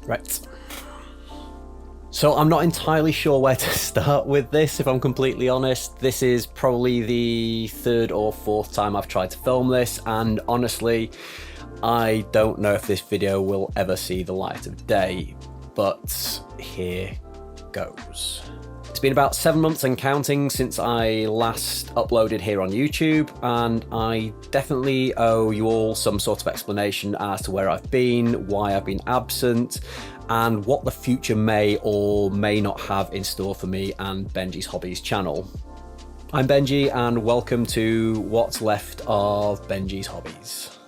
Right. So I'm not entirely sure where to start with this, if I'm completely honest. This is probably the third or fourth time I've tried to film this, and honestly, I don't know if this video will ever see the light of day, but here goes. It's been about 7 months and counting since I last uploaded here on YouTube, and I definitely owe you all some sort of explanation as to where I've been, why I've been absent, and what the future may or may not have in store for me and Benji's Hobbies channel. I'm Benji, and welcome to what's left of Benji's Hobbies.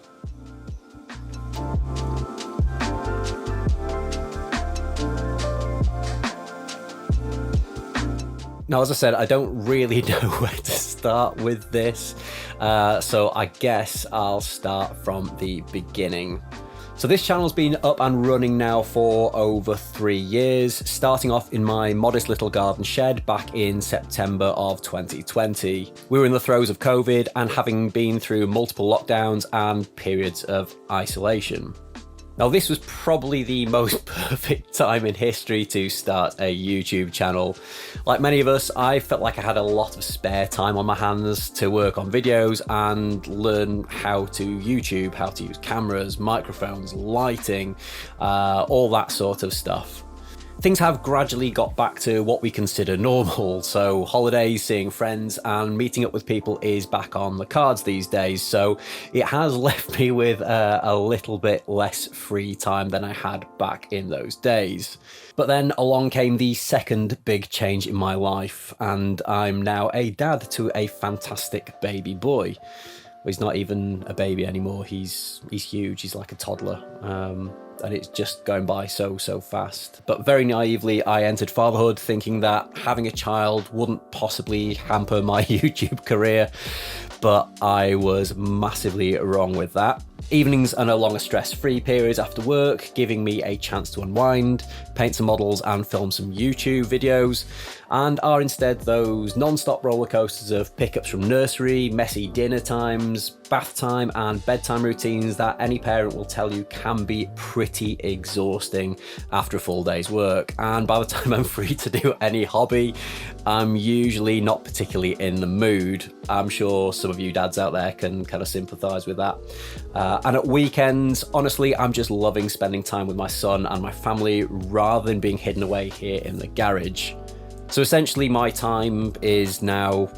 Now, as I said, I don't really know where to start with this, so I guess I'll start from the beginning. So this channel's been up and running now for over 3 years, starting off in my modest little garden shed back in September of 2020. We were in the throes of COVID and having been through multiple lockdowns and periods of isolation. Now, this was probably the most perfect time in history to start a YouTube channel. Like many of us, I felt like I had a lot of spare time on my hands to work on videos and learn how to YouTube, how to use cameras, microphones, lighting, all that sort of stuff. Things have gradually got back to what we consider normal, so holidays, seeing friends and meeting up with people is back on the cards these days, so it has left me with a little bit less free time than I had back in those days. But then along came the second big change in my life, and I'm now a dad to a fantastic baby boy. He's not even a baby anymore, he's huge, he's like a toddler. And it's just going by so fast. But very naively, I entered fatherhood thinking that having a child wouldn't possibly hamper my YouTube career, but I was massively wrong with that. Evenings are no longer stress-free periods after work, giving me a chance to unwind, paint some models and film some YouTube videos, and are instead those non-stop roller coasters of pickups from nursery, messy dinner times, bath time and bedtime routines that any parent will tell you can be pretty exhausting after a full day's work. And by the time I'm free to do any hobby, I'm usually not particularly in the mood. I'm sure some of you dads out there can kind of sympathize with that. And at weekends, honestly, I'm just loving spending time with my son and my family rather than being hidden away here in the garage. So essentially my time is now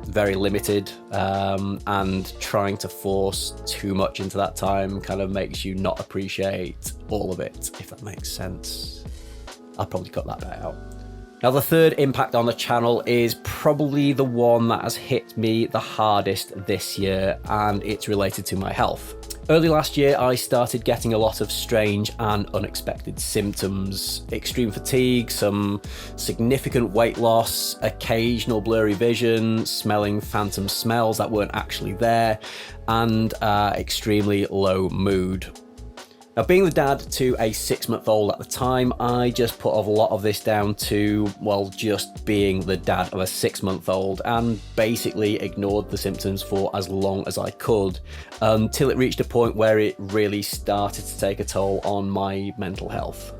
very limited, and trying to force too much into that time kind of makes you not appreciate all of it, if that makes sense. I'll probably cut that bit out. Now, the third impact on the channel is probably the one that has hit me the hardest this year, and it's related to my health. Early last year, I started getting a lot of strange and unexpected symptoms. Extreme fatigue, some significant weight loss, occasional blurry vision, smelling phantom smells that weren't actually there, and extremely low mood. Now, being the dad to a 6-month-old at the time, I just put a lot of this down to, well, just being the dad of a 6-month-old, and basically ignored the symptoms for as long as I could, until it reached a point where it really started to take a toll on my mental health.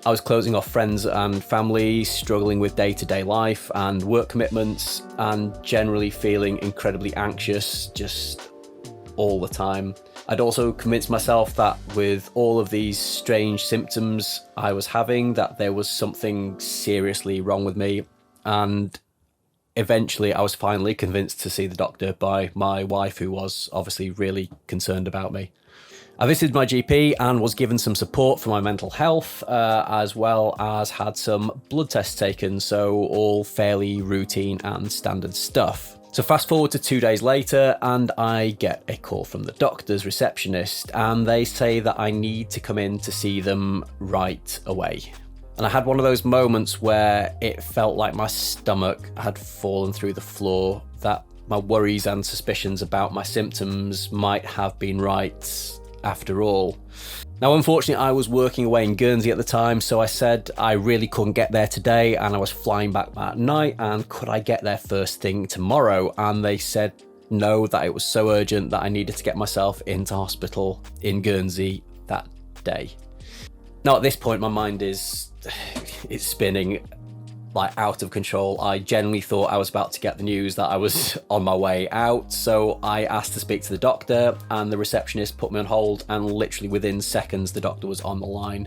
I was closing off friends and family, struggling with day-to-day life and work commitments, and generally feeling incredibly anxious just all the time. I'd also convinced myself that with all of these strange symptoms I was having, that there was something seriously wrong with me, and eventually I was finally convinced to see the doctor by my wife, who was obviously really concerned about me. I visited my GP and was given some support for my mental health, as well as had some blood tests taken, so all fairly routine and standard stuff. So fast forward to 2 days later, and I get a call from the doctor's receptionist, and they say that I need to come in to see them right away. And I had one of those moments where it felt like my stomach had fallen through the floor, that my worries and suspicions about my symptoms might have been right after all. Now, unfortunately, I was working away in Guernsey at the time, so I said I really couldn't get there today, and I was flying back that night, and could I get there first thing tomorrow? And they said no, that it was so urgent that I needed to get myself into hospital in Guernsey that day. Now at this point, my mind it's spinning like out of control. I genuinely thought I was about to get the news that I was on my way out. So I asked to speak to the doctor, and the receptionist put me on hold, and literally within seconds, the doctor was on the line.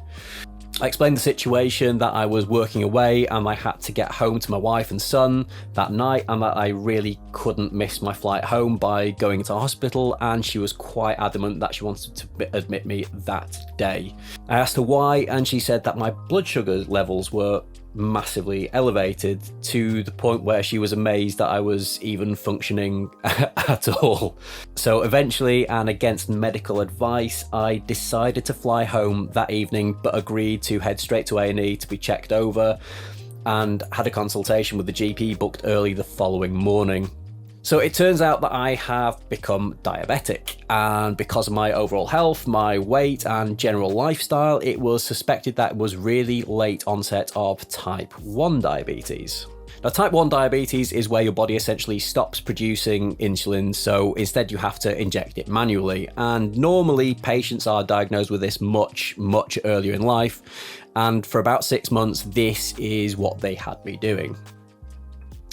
I explained the situation, that I was working away and I had to get home to my wife and son that night, and that I really couldn't miss my flight home by going to hospital, and she was quite adamant that she wanted to admit me that day. I asked her why, and she said that my blood sugar levels were massively elevated, to the point where she was amazed that I was even functioning at all. So eventually, and against medical advice, I decided to fly home that evening, but agreed to head straight to A&E to be checked over, and had a consultation with the GP booked early the following morning. So it turns out that I have become diabetic, and because of my overall health, my weight and general lifestyle, it was suspected that it was really late onset of type 1 diabetes. Now, type 1 diabetes is where your body essentially stops producing insulin, so instead you have to inject it manually. And normally patients are diagnosed with this much earlier in life, and for about 6 months, this is what they had me doing.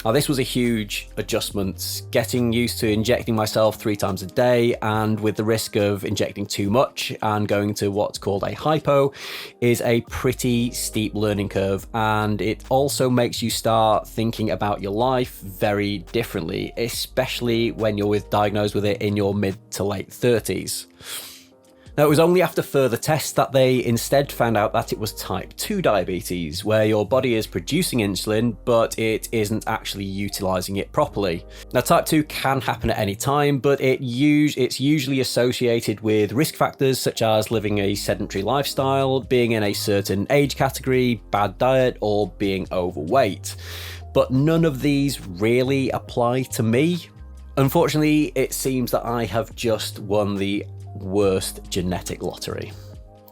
Now, this was a huge adjustment, getting used to injecting myself 3 times a day, and with the risk of injecting too much and going to what's called a hypo is a pretty steep learning curve, and it also makes you start thinking about your life very differently, especially when you're diagnosed with it in your mid to late 30s. Now, it was only after further tests that they instead found out that it was type 2 diabetes, where your body is producing insulin, but it isn't actually utilising it properly. Now, type 2 can happen at any time, but it's usually associated with risk factors such as living a sedentary lifestyle, being in a certain age category, bad diet, or being overweight. But none of these really apply to me. Unfortunately, it seems that I have just won the worst genetic lottery.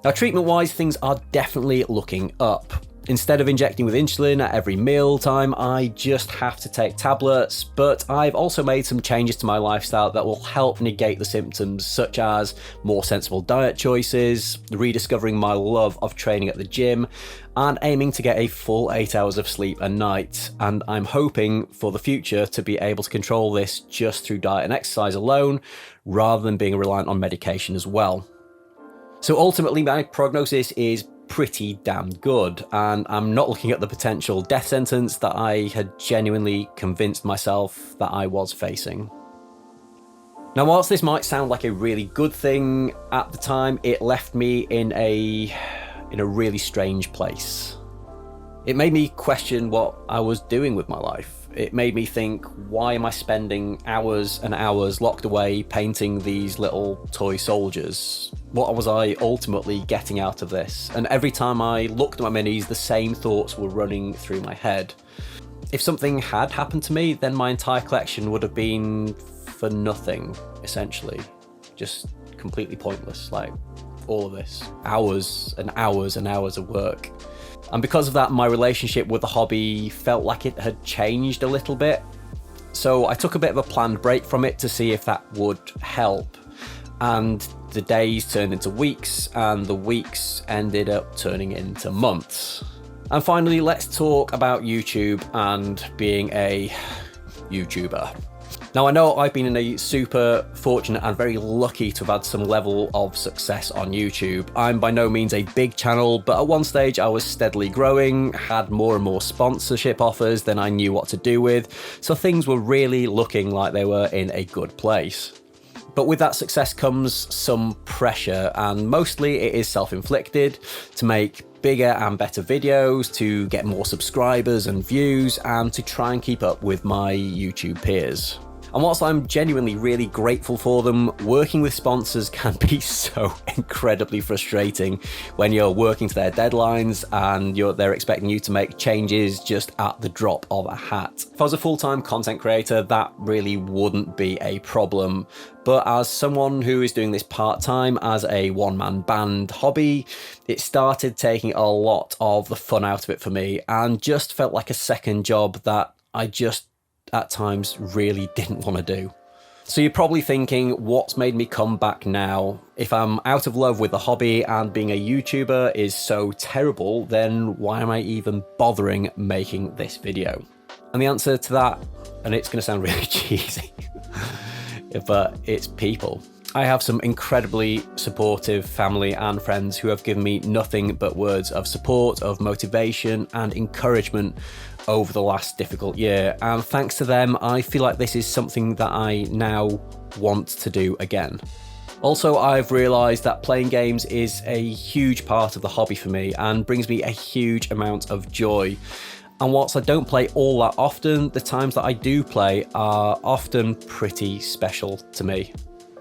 Now, treatment-wise, things are definitely looking up. Instead of injecting with insulin at every meal time, I just have to take tablets, but I've also made some changes to my lifestyle that will help negate the symptoms, such as more sensible diet choices, rediscovering my love of training at the gym, and aiming to get a full 8 hours of sleep a night. And I'm hoping for the future to be able to control this just through diet and exercise alone, rather than being reliant on medication as well. So ultimately, my prognosis is pretty damn good, and I'm not looking at the potential death sentence that I had genuinely convinced myself that I was facing. Now, whilst this might sound like a really good thing, at the time it left me in a really strange place. It made me question what I was doing with my life. It made me think, why am I spending hours and hours locked away painting these little toy soldiers? What was I ultimately getting out of this? And every time I looked at my minis, the same thoughts were running through my head. If something had happened to me, then my entire collection would have been for nothing, essentially. Just completely pointless, like all of this. Hours and hours and hours of work. And because of that, my relationship with the hobby felt like it had changed a little bit. So I took a bit of a planned break from it to see if that would help. And the days turned into weeks, and the weeks ended up turning into months. And finally, let's talk about YouTube and being a YouTuber. Now, I know I've been in a super fortunate and very lucky to have had some level of success on YouTube. I'm by no means a big channel, but at one stage I was steadily growing, had more and more sponsorship offers than I knew what to do with, so things were really looking like they were in a good place. But with that success comes some pressure, and mostly it is self-inflicted, to make bigger and better videos, to get more subscribers and views, and to try and keep up with my YouTube peers. And whilst I'm genuinely really grateful for them, working with sponsors can be so incredibly frustrating when you're working to their deadlines and they're expecting you to make changes just at the drop of a hat. If I was a full-time content creator, that really wouldn't be a problem. But as someone who is doing this part-time as a one-man band hobby, it started taking a lot of the fun out of it for me, and just felt like a second job that I just at times really didn't want to do. So you're probably thinking, what's made me come back now? If I'm out of love with the hobby and being a YouTuber is so terrible, then why am I even bothering making this video? And the answer to that, and it's going to sound really cheesy, but it's people. I have some incredibly supportive family and friends who have given me nothing but words of support, of motivation and encouragement over the last difficult year. And thanks to them, I feel like this is something that I now want to do again. Also, I've realised that playing games is a huge part of the hobby for me and brings me a huge amount of joy. And whilst I don't play all that often, the times that I do play are often pretty special to me.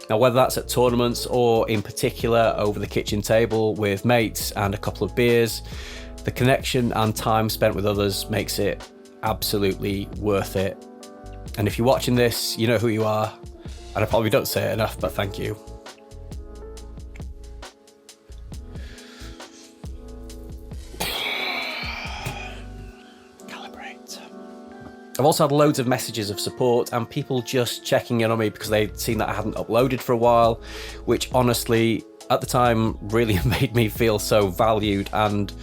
Now, whether that's at tournaments or in particular over the kitchen table with mates and a couple of beers, the connection and time spent with others makes it absolutely worth it. And if you're watching this, you know who you are. And I probably don't say it enough, but thank you. I've also had loads of messages of support and people just checking in on me because they'd seen that I hadn't uploaded for a while, which honestly, at the time, really made me feel so valued and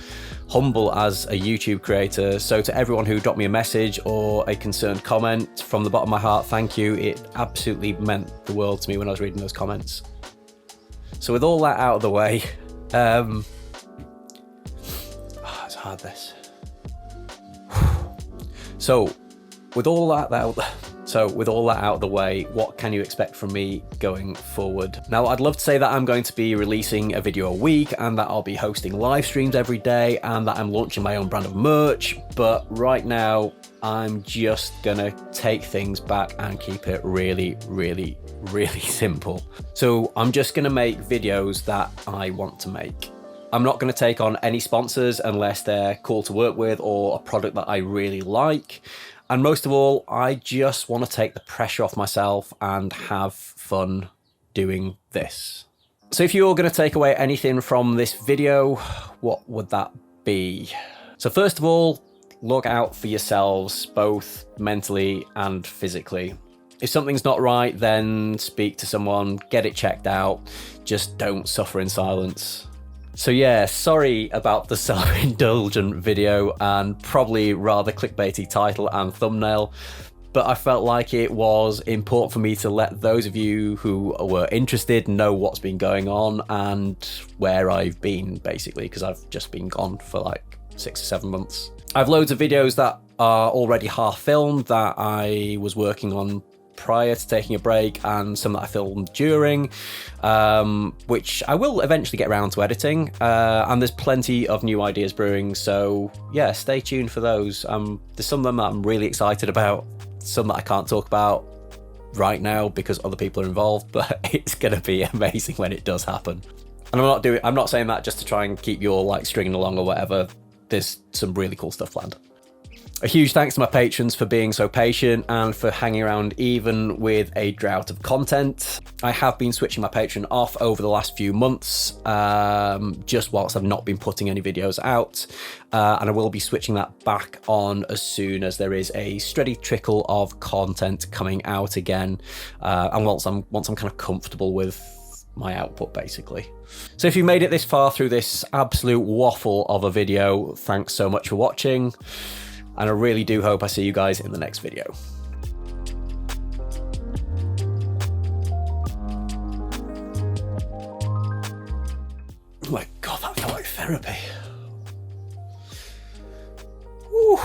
humble as a YouTube creator. So to everyone who dropped me a message or a concerned comment, from the bottom of my heart, thank you. It absolutely meant the world to me when I was reading those comments. So with all that out of the way, it's hard this. So with all that out of the way, what can you expect from me going forward? Now, I'd love to say that I'm going to be releasing a video a week and that I'll be hosting live streams every day and that I'm launching my own brand of merch, but right now I'm just gonna take things back and keep it really, really, really simple. So I'm just gonna make videos that I want to make. I'm not going to take on any sponsors unless they're cool to work with or a product that I really like. And most of all, I just want to take the pressure off myself and have fun doing this. So if you're going to take away anything from this video, what would that be? So first of all, look out for yourselves, both mentally and physically. If something's not right, then speak to someone, get it checked out. Just don't suffer in silence. So yeah, sorry about the self-indulgent video and probably rather clickbaity title and thumbnail, but I felt like it was important for me to let those of you who were interested know what's been going on and where I've been, basically, because I've just been gone for like 6 or 7 months. I have loads of videos that are already half filmed that I was working on prior to taking a break, and some that I filmed during, which I will eventually get around to editing, and there's plenty of new ideas brewing, so yeah, stay tuned for those. There's some of them that I'm really excited about, some that I can't talk about right now because other people are involved, but it's gonna be amazing when it does happen. And I'm not saying that just to try and keep you all like stringing along or whatever. There's some really cool stuff planned. A huge thanks to my patrons for being so patient and for hanging around even with a drought of content. I have been switching my Patreon off over the last few months, just whilst I've not been putting any videos out, and I will be switching that back on as soon as there is a steady trickle of content coming out again, and once I'm kind of comfortable with my output, basically. So if you made it this far through this absolute waffle of a video, thanks so much for watching. And I really do hope I see you guys in the next video. Oh my God, that felt like therapy. Whew.